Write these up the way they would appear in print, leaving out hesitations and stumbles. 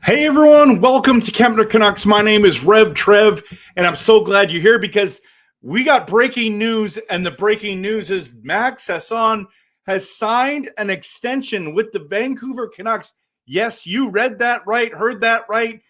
Hey everyone, welcome to Edmonton Canucks. My name is RevTrev, and I'm so glad you're here because we got breaking news, and the breaking news is Max Sasson has signed an extension with the Vancouver Canucks. Yes, you read that right, heard that right.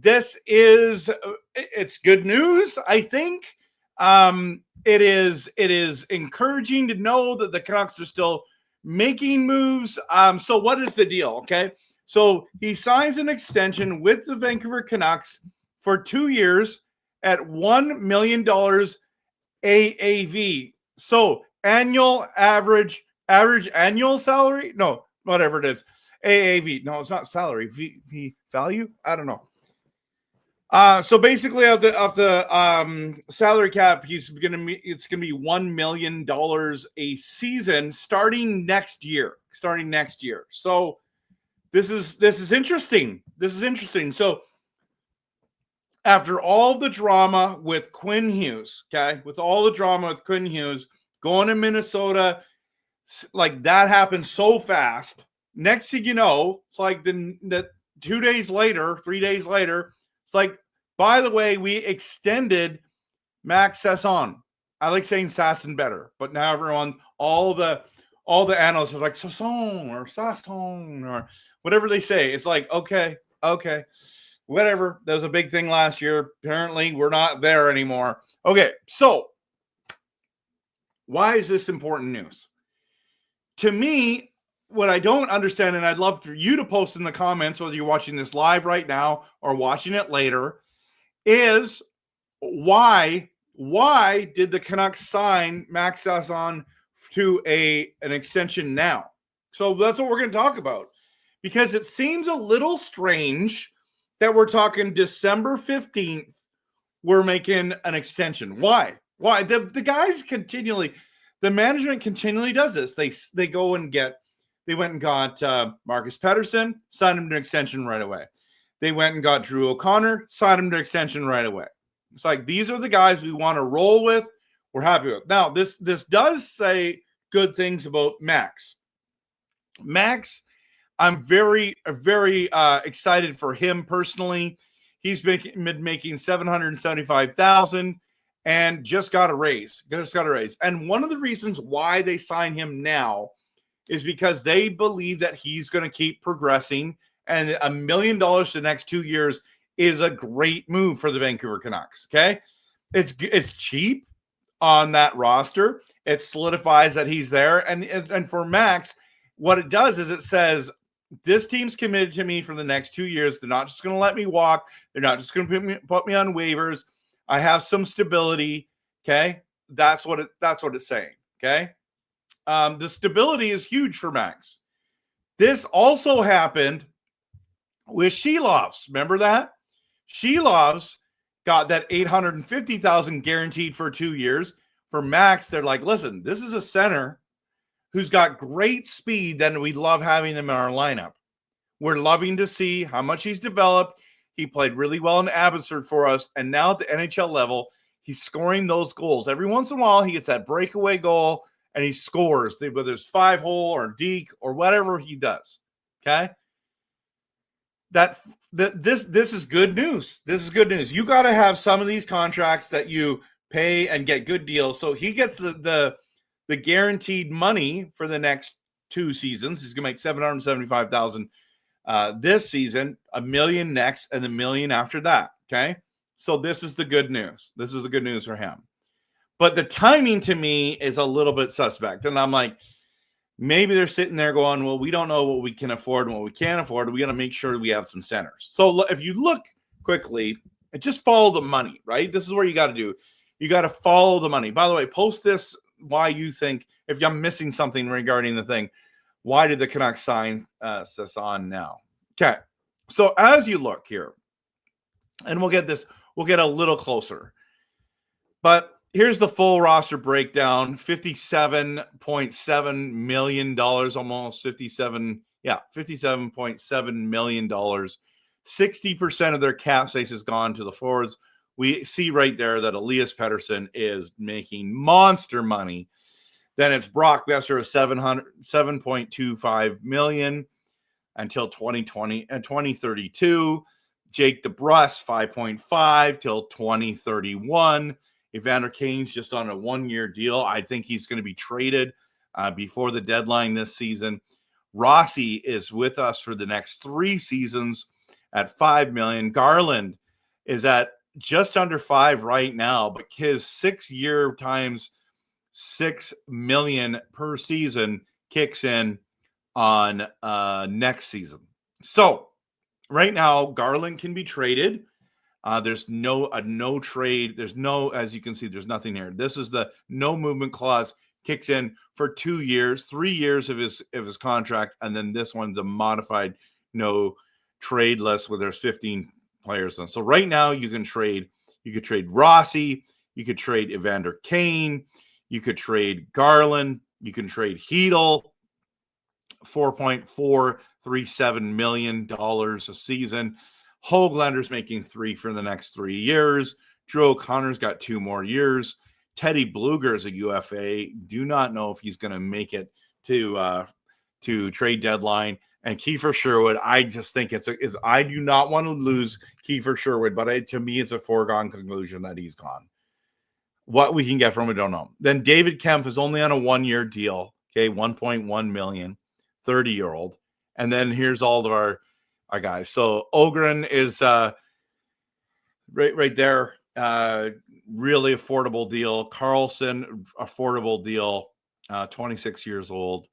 It's good news, I think. It is encouraging to know that the Canucks are still making moves. So what is the deal, okay? So he signs an extension with the Vancouver Canucks for 2 years at $1 million AAV. So average annual salary? No, whatever it is. AAV. No, it's not salary. V value? I don't know. So basically, of the salary cap, it's gonna be $1 million a season starting next year. So this is interesting. So after all the drama with Quinn Hughes, going to Minnesota, like that happened so fast. Next thing you know, it's like the 2 days later, 3 days later, it's like, by the way, we extended Max Sasson. I like saying Sasson better, but now all the analysts are like Sasson or whatever they say. It's like, okay, whatever. That was a big thing last year. Apparently, we're not there anymore. Okay, so why is this important news? To me, what I don't understand, and I'd love for you to post in the comments, whether you're watching this live right now or watching it later, is why did the Canucks sign Max Sasson to an extension now? So that's what we're going to talk about, because it seems a little strange that we're talking December 15th, we're making an extension. Why? The guys continually, the management continually does this. They went and got Marcus Pettersson, signed him to an extension right away. They went and got Drew O'Connor, signed him to an extension right away. It's like, these are the guys we want to roll with. We're happy with. Now, this does say good things about Max. Max, I'm very, very excited for him personally. He's been making $775,000 and just got a raise. And one of the reasons why they sign him now is because they believe that he's going to keep progressing, and $1 million for the next 2 years is a great move for the Vancouver Canucks. Okay, it's cheap on that roster. It solidifies that he's there, and for Max, what it does is it says, this team's committed to me for the next 2 years. They're not just going to let me walk. They're not just going to put me on waivers. I have some stability. Okay, that's what it's saying. Okay, the stability is huge for Max. This also happened with Shelovs. Remember that? Shelovs got that $850,000 guaranteed for 2 years. For Max, they're like, listen, this is a center who's got great speed, then we love having him in our lineup. We're loving to see how much he's developed. He played really well in Abbotsford for us, and now at the NHL level, he's scoring those goals. Every once in a while, he gets that breakaway goal, and he scores, whether it's 5-hole or deke or whatever he does. Okay? This is good news. This is good news. You got to have some of these contracts that you pay and get good deals. So he gets the guaranteed money for the next 2 seasons. He's going to make $775,000 this season, $1 million next, and $1 million after that. Okay, so this is the good news. This is the good news for him. But the timing to me is a little bit suspect, and I'm like, maybe they're sitting there going, well, we don't know what we can afford and what we can't afford. We got to make sure we have some centers. So if you look quickly, just follow the money, right? This is where you got to do. You got to follow the money. By the way, post this why you think, if I'm missing something regarding the thing, why did the Canucks sign Sasson now? Okay, so as you look here, and we'll get a little closer, but here's the full roster breakdown: $57.7 million, almost $57.7 million. 60% of their cap space has gone to the forwards. We see right there that Elias Pettersson is making monster money. Then it's Brock Besser of $7.25 million. until 2020 and 2032. Jake DeBrusk, 5.5 till 2031. Evander Kane's just on a 1-year deal. I think he's going to be traded before the deadline this season. Rossi is with us for the next 3 seasons at $5 million. Garland is at just under 5 right now, but his 6-year times $6 million per season kicks in on next season. So right now, Garland can be traded. There's no trade. There's no, as you can see, there's nothing here. This is the no movement clause, kicks in for 2 years, 3 years of his contract, and then this one's a modified no trade list where there's 15 players on. So right now you can trade. You could trade Rossi. You could trade Evander Kane. You could trade Garland. You can trade Hedel. $4.437 million a season. Hoaglander's making $3 million for the next 3 years. Drew O'Connor's got 2 more years. Teddy Bluger is a UFA. Do not know if he's going to make it to trade deadline. And Kiefer Sherwood, I just think I do not want to lose Kiefer Sherwood, but to me, it's a foregone conclusion that he's gone. What we can get from him, I don't know. Then David Kempf is only on a 1-year deal. Okay, $1.1 million, 30-year-old. And then here's all of our guys. So Ogren is right there. Really affordable deal. Carlson, affordable deal. 26 years old.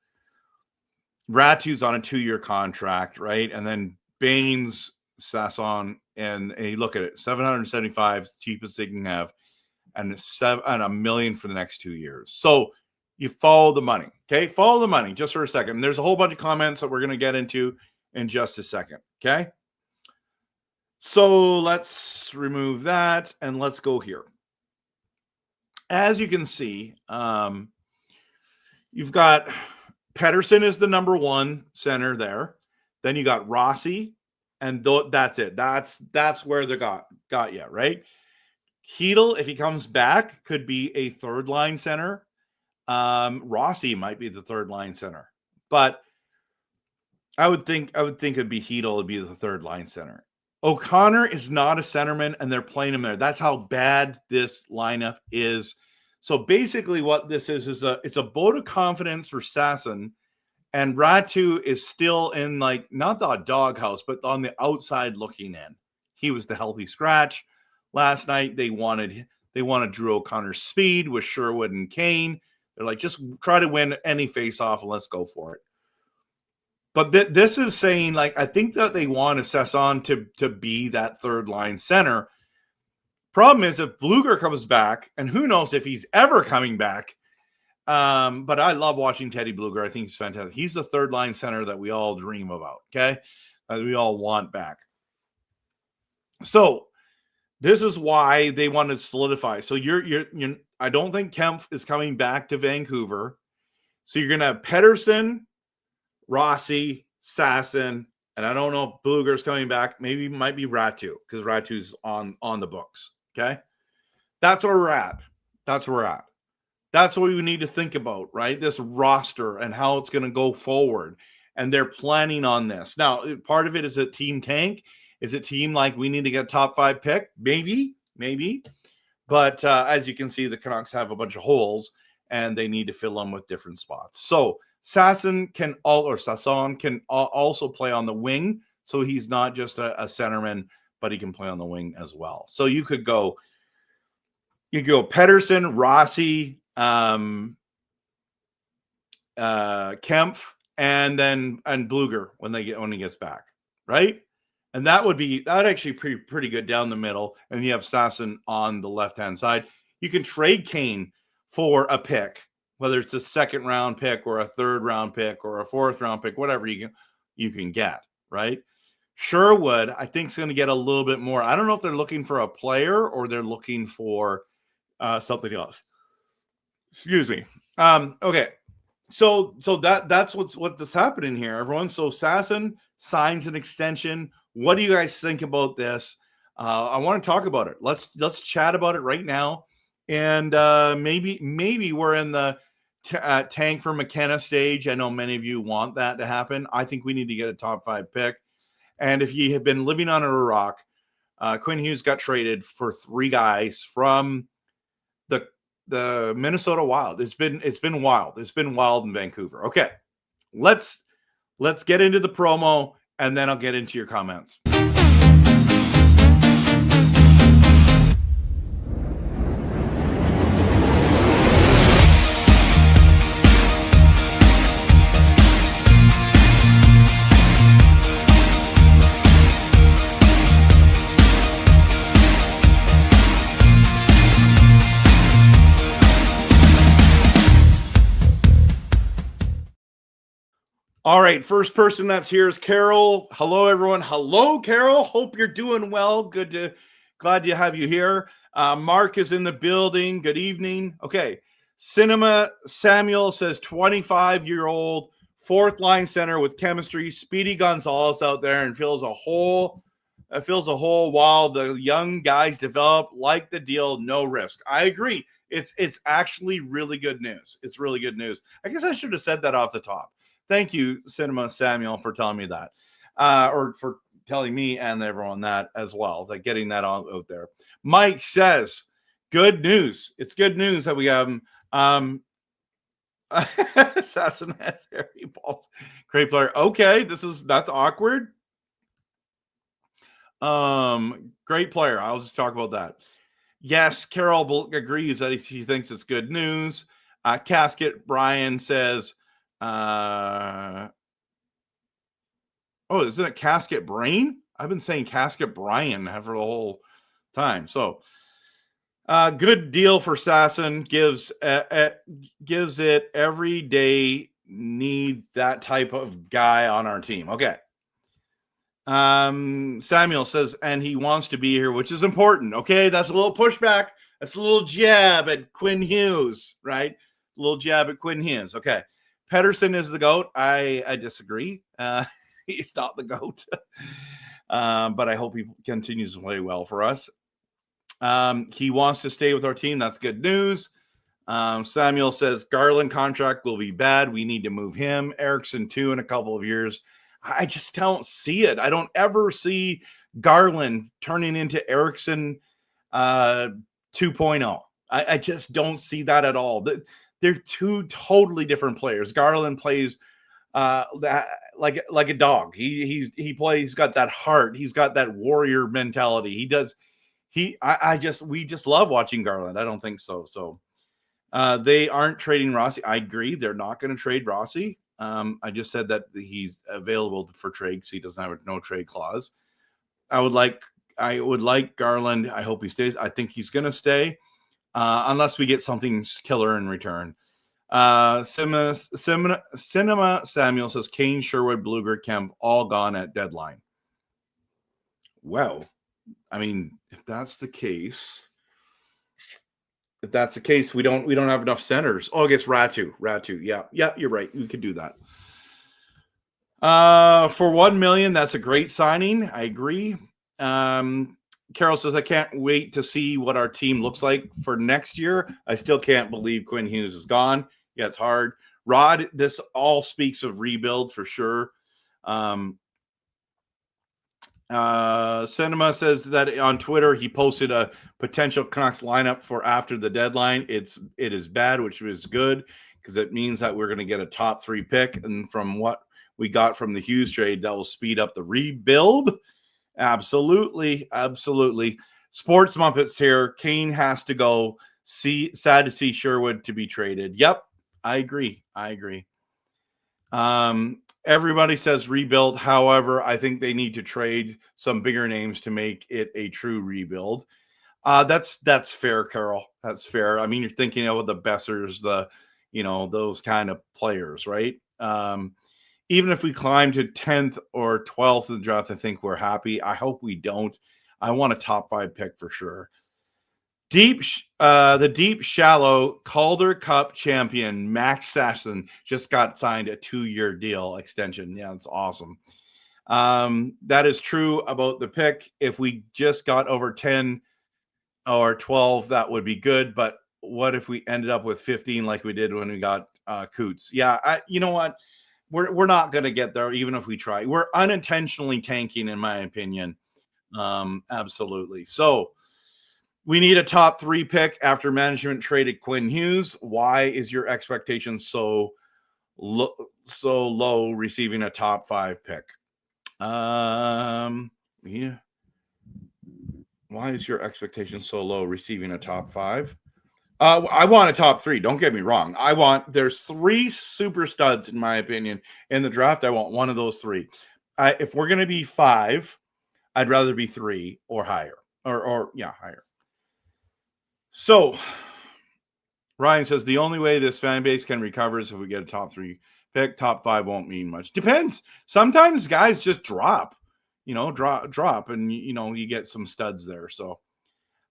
Ratu's on a 2-year contract, right? And then Baines, Sasson, and you look at it, 775, cheapest they can have, and $1 million for the next 2 years. So you follow the money, okay? Follow the money just for a second. And there's a whole bunch of comments that we're going to get into in just a second, okay? So let's remove that and let's go here. As you can see, you've got Pettersson is the number 1 center there. Then you got Rossi, and that's it. That's where they got you, right? Hedel, if he comes back, could be a 3rd-line center. Rossi might be the 3rd-line center, but I would think it'd be Hedel would be the 3rd-line center. O'Connor is not a centerman, and they're playing him there. That's how bad this lineup is. So basically what this is it's a vote of confidence for Sasson, and Ratu is still in, like, not the doghouse, but on the outside looking in. He was the healthy scratch. Last night they wanted Drew O'Connor's speed with Sherwood and Kane. They're like, just try to win any face-off and let's go for it. But this is saying, like, I think that they want Sasson to be that 3rd-line center. Problem is, if Bluger comes back, and who knows if he's ever coming back, but I love watching Teddy Bluger. I think he's fantastic. He's the 3rd-line center that we all dream about, okay? That we all want back. So this is why they want to solidify. So you're I don't think Kempf is coming back to Vancouver. So you're going to have Pettersson, Rossi, Sasson, and I don't know if Bluger's coming back. Maybe it might be Ratu, because Ratu's on the books. Okay. That's where we're at. That's what we need to think about, right? This roster and how it's going to go forward. And they're planning on this. Now, part of it is a team tank. Is it team like we need to get a top 5 pick? Maybe. But as you can see, the Canucks have a bunch of holes and they need to fill them with different spots. So Sasson can also play on the wing. So he's not just a centerman, but he can play on the wing as well. So you could go Pettersson, Rossi, Kempf, and Bluger when he gets back, right? And that would actually pretty good down the middle. And you have Sasson on the left-hand side. You can trade Kane for a pick, whether it's a 2nd-round pick or a 3rd-round pick or a 4th-round pick, whatever you can get, right? Sherwood, I think, is going to get a little bit more. I don't know if they're looking for a player or they're looking for something else. Excuse me. Okay. So that's what's happening here, everyone. So Sasson signs an extension. What do you guys think about this? I want to talk about it. Let's chat about it right now. And maybe we're in the tank for McKenna stage. I know many of you want that to happen. I think we need to get a top 5 pick. And if you have been living under a rock, Quinn Hughes got traded for 3 guys from the Minnesota Wild. It's been wild. It's been wild in Vancouver. Okay, let's get into the promo, and then I'll get into your comments. All right, first person that's here is Carol. Hello, everyone. Hello, Carol. Hope you're doing well. Glad to have you here. Mark is in the building. Good evening. Okay, Cinema Samuel says 25-year-old fourth line center with chemistry. Speedy Gonzalez out there and fills a hole while the young guys develop. Like the deal, no risk. I agree. It's actually really good news. It's really good news. I guess I should have said that off the top. Thank you, Cinema Samuel, for telling me that, or for telling me and everyone that as well, like getting that out there. Mike says, good news. It's good news that we have him. Sasson has Harry Balls. Great player. Okay, that's awkward. Great player. I'll just talk about that. Yes, Carol agrees that she thinks it's good news. Casket Brian says, isn't it Casket Brain? I've been saying Casket Brian for the whole time. So, good deal for Sasson. Gives it every day. Need that type of guy on our team. Okay. Samuel says, and he wants to be here, which is important. Okay, that's a little pushback. That's a little jab at Quinn Hughes, right? A little jab at Quinn Hughes. Okay. Pedersen is the GOAT. I disagree. He's not the GOAT. But I hope he continues to play well for us. He wants to stay with our team. That's good news. Samuel says Garland contract will be bad. We need to move him. Erickson too in a couple of years. I just don't see it. I don't ever see Garland turning into Erickson 2.0. I just don't see that at all. They're 2 totally different players. Garland plays like a dog. He's got that heart. He's got that warrior mentality. We just love watching Garland. I don't think so. So they aren't trading Rossi. I agree. They're not going to trade Rossi. I just said that he's available for trade because he doesn't have a no trade clause. I would like Garland. I hope he stays. I think he's going to stay. Unless we get something killer in return. Cinema Samuel says Kane, Sherwood, Blueger, Kemp all gone at deadline. Well, I mean, if that's the case, we don't have enough centers. Oh, I guess Ratu. Yeah, you're right. We could do that. For $1 million, that's a great signing. I agree. Carol says, I can't wait to see what our team looks like for next year. I still can't believe Quinn Hughes is gone. Yeah, it's hard. Rod, this all speaks of rebuild for sure. Cinema says that on Twitter, he posted a potential Canucks lineup for after the deadline. It is bad, which is good because it means that we're going to get a top 3 pick. And from what we got from the Hughes trade, that will speed up the rebuild. Absolutely. Sports Muppets here. Kane has to go. Sad to see Sherwood to be traded. Yep, I agree. Everybody says rebuild. However, I think they need to trade some bigger names to make it a true rebuild. That's fair, Carol. That's fair. I mean, you're thinking of the Bessers, those kind of players, right? Even if we climb to 10th or 12th in the draft, I think we're happy. I hope we don't. I want a top 5 pick for sure. The deep shallow Calder Cup champion Max Sasson just got signed a 2-year deal extension. Yeah, that's awesome. That is true about the pick. If we just got over 10 or 12, that would be good. But what if we ended up with 15 like we did when we got Coots? Yeah, you know what? We're not going to get there even if we try. We're unintentionally tanking, in my opinion. Absolutely. So we need a top 3 pick after management traded Quinn Hughes. Why is your expectation so low receiving a top 5 pick? Yeah. Why is your expectation so low receiving a top 5? I want a top 3. Don't get me wrong. There's 3 super studs, in my opinion, in the draft. I want one of those 3. If we're going to be 5, I'd rather be 3 or higher, or higher. So Ryan says the only way this fan base can recover is if we get a top 3 pick. Top 5 won't mean much. Depends. Sometimes guys just drop, and you get some studs there. So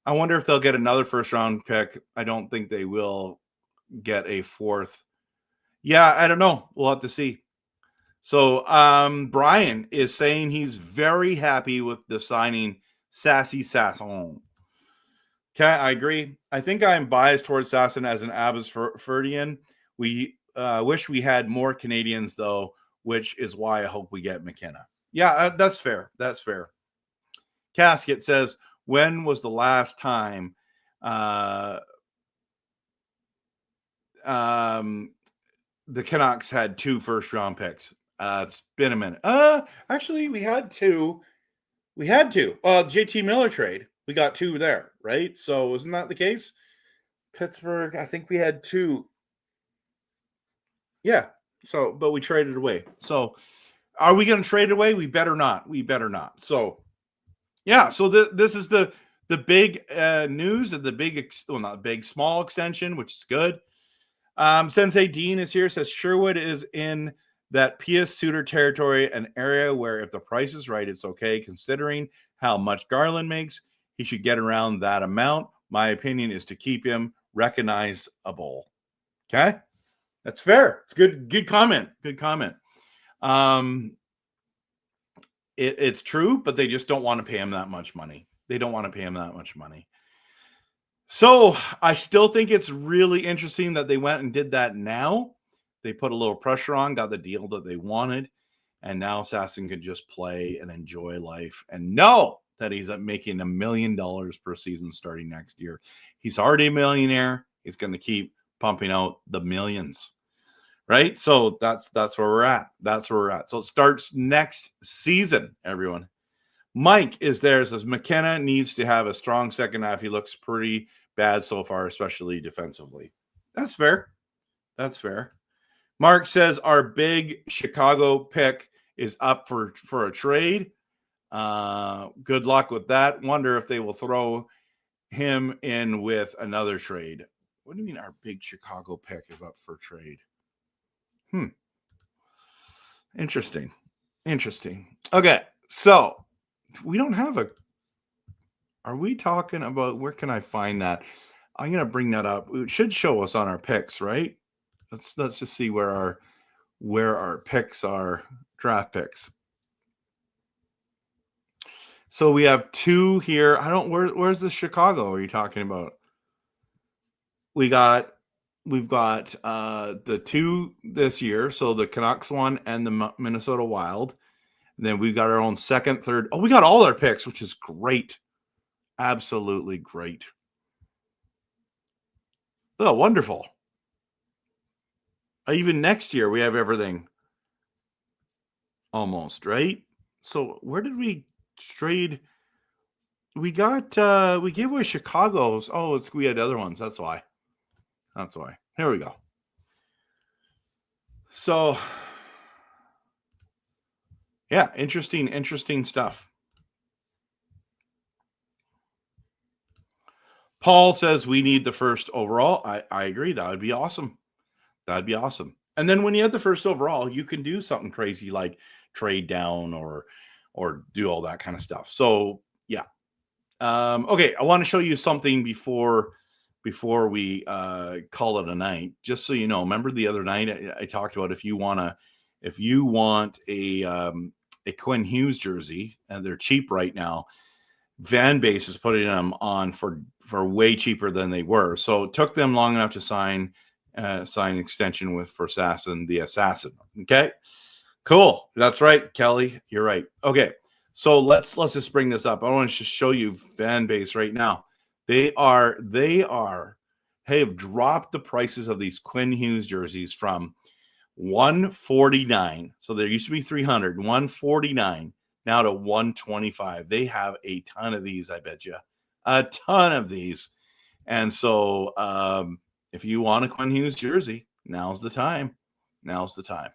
I wonder if they'll get another first round pick. I don't think they will get a 4th. Yeah, I don't know. We'll have to see. So Brian is saying he's very happy with the signing Sasson. Okay, I agree. I think I'm biased towards Sasson as an Abbotsfordian. We wish we had more Canadians, though, which is why I hope we get McKenna. Yeah, that's fair. That's fair. Casket says, when was the last time the Canucks had 2 first-round picks? It's been a minute. Actually, we had 2. JT Miller trade. We got 2 there, right? So isn't that the case? Pittsburgh, I think we had 2. Yeah. So, but we traded away. So are we going to trade away? We better not. So yeah. So this is the big news of the big, not big, small extension, which is good. Sensei Dean is here, says Sherwood is in that P.S. Suter territory, an area where if the price is right, it's okay. Considering how much Garland makes, he should get around that amount. My opinion is to keep him recognizable. Okay? That's fair. It's good comment. Good comment. It's true, but they just don't want to pay him that much money. So I still think it's really interesting that they went and did that now. They put a little pressure on, got the deal that they wanted, and now Sasson can just play and enjoy life and know that he's making $1 million per season starting next year. He's already a millionaire. He's going to keep pumping out the millions, right? So that's where we're at. So it starts next season, everyone. Mike is there, says McKenna needs to have a strong second half. He looks pretty bad so far, especially defensively. That's fair. Mark says our big Chicago pick is up for a trade. Good luck with that. Wonder if they will throw him in with another trade. What do you mean our big Chicago pick is up for trade? Interesting. Okay, so we don't have are we talking about, where can I find that? I'm going to bring that up. It should show us on our picks, right? Let's just see where our picks are, draft picks. So we have 2 here. Where's the Chicago are you talking about? We've got the 2 this year, so the Canucks one and the Minnesota Wild. And then we've got our own second, third. Oh, we got all our picks, which is great. Absolutely great. Oh, wonderful. Even next year, we have everything. Almost, right? So where did we trade? We got, we gave away Chicago's. Oh, we had other ones. That's why. Here we go. So, yeah, interesting stuff. Paul says we need the first overall. I agree. That would be awesome. And then when you have the first overall, you can do something crazy like trade down or do all that kind of stuff. So yeah. Okay, I want to show you something before we call it a night. Just so you know, remember the other night I talked about if you want a Quinn Hughes jersey, and they're cheap right now, fan base is putting them on for way cheaper than they were. So it took them long enough to sign extension for Sasson, the assassin. Okay, cool. That's right, Kelly. You're right. Okay, so let's just bring this up. I want to just show you fan base right now. They have dropped the prices of these Quinn Hughes jerseys from $149. So there used to be $300, $149 now to $125. They have a ton of these, I bet you. A ton of these. And so if you want a Quinn Hughes jersey, now's the time. Now's the time.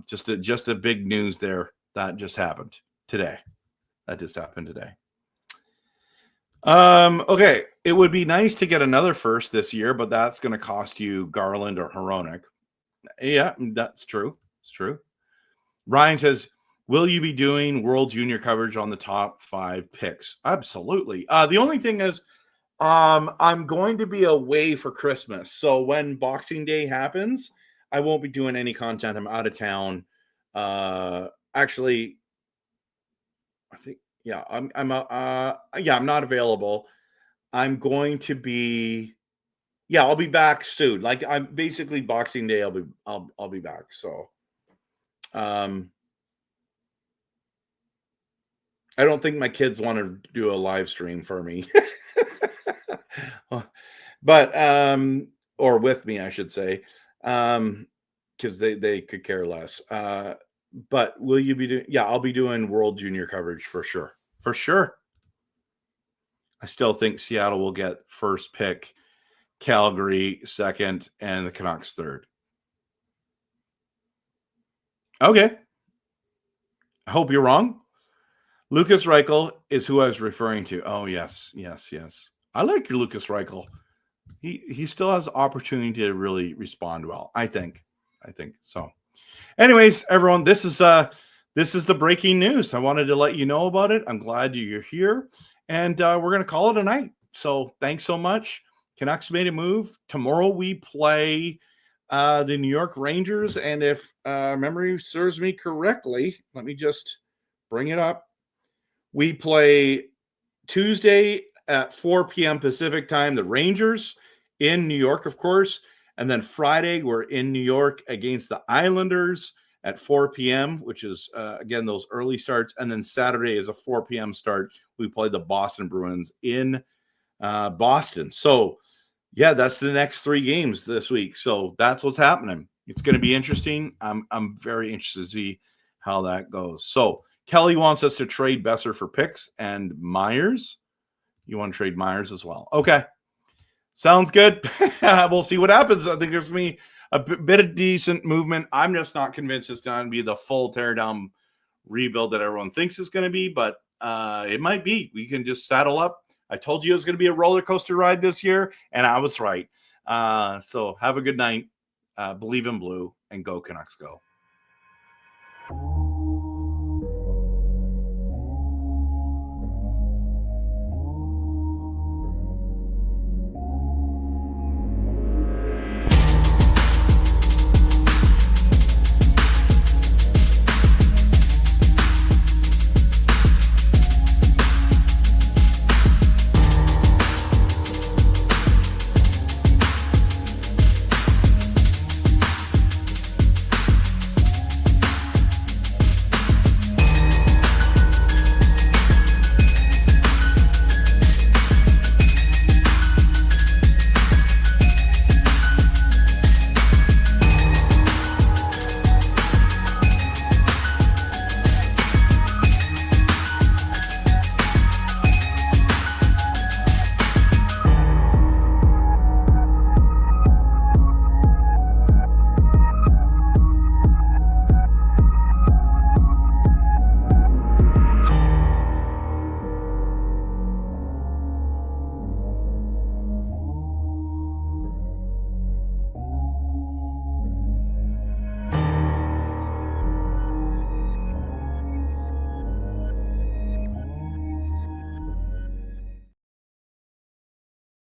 Just a big news there. That just happened today. Okay. It would be nice to get another first this year, but that's going to cost you Garland or Hronek. Yeah, that's true. It's true. Ryan says, will you be doing World Junior coverage on the top 5 picks? Absolutely. The only thing is, I'm going to be away for Christmas. So when Boxing Day happens, I won't be doing any content. I'm out of town. Actually, I think, yeah, I'm not available. I'm going to be, I'll be back soon. Like, I'm basically Boxing Day. I'll be back. So, I don't think my kids want to do a live stream for me, but, or with me, I should say, because they could care less. But will you be doing? Yeah, I'll be doing World Junior coverage for sure. For sure. I still think Seattle will get first pick, Calgary second, and the Canucks third. Okay. I hope you're wrong. Lucas Reichel is who I was referring to. Oh, yes. I like your Lucas Reichel. He still has opportunity to really respond well, I think so. Anyways, everyone, this is the breaking news. I wanted to let you know about it. I'm glad you're here, and we're going to call it a night. So thanks so much. Canucks made a move. Tomorrow we play the New York Rangers, and if memory serves me correctly, let me just bring it up. We play Tuesday at 4 p.m. Pacific time, the Rangers in New York, of course. And then Friday, we're in New York against the Islanders at 4 p.m., which is, again, those early starts. And then Saturday is a 4 p.m. start. We play the Boston Bruins in Boston. So, yeah, that's the next 3 games this week. So that's what's happening. It's going to be interesting. I'm very interested to see how that goes. So Kelly wants us to trade Besser for picks and Myers. You want to trade Myers as well. Okay. Sounds good. We'll see what happens. I think there's going to be a bit of decent movement. I'm just not convinced it's going to be the full teardown rebuild that everyone thinks it's going to be, but it might be. We can just saddle up. I told you it was going to be a roller coaster ride this year, and I was right. So have a good night. Believe in blue, and go Canucks go.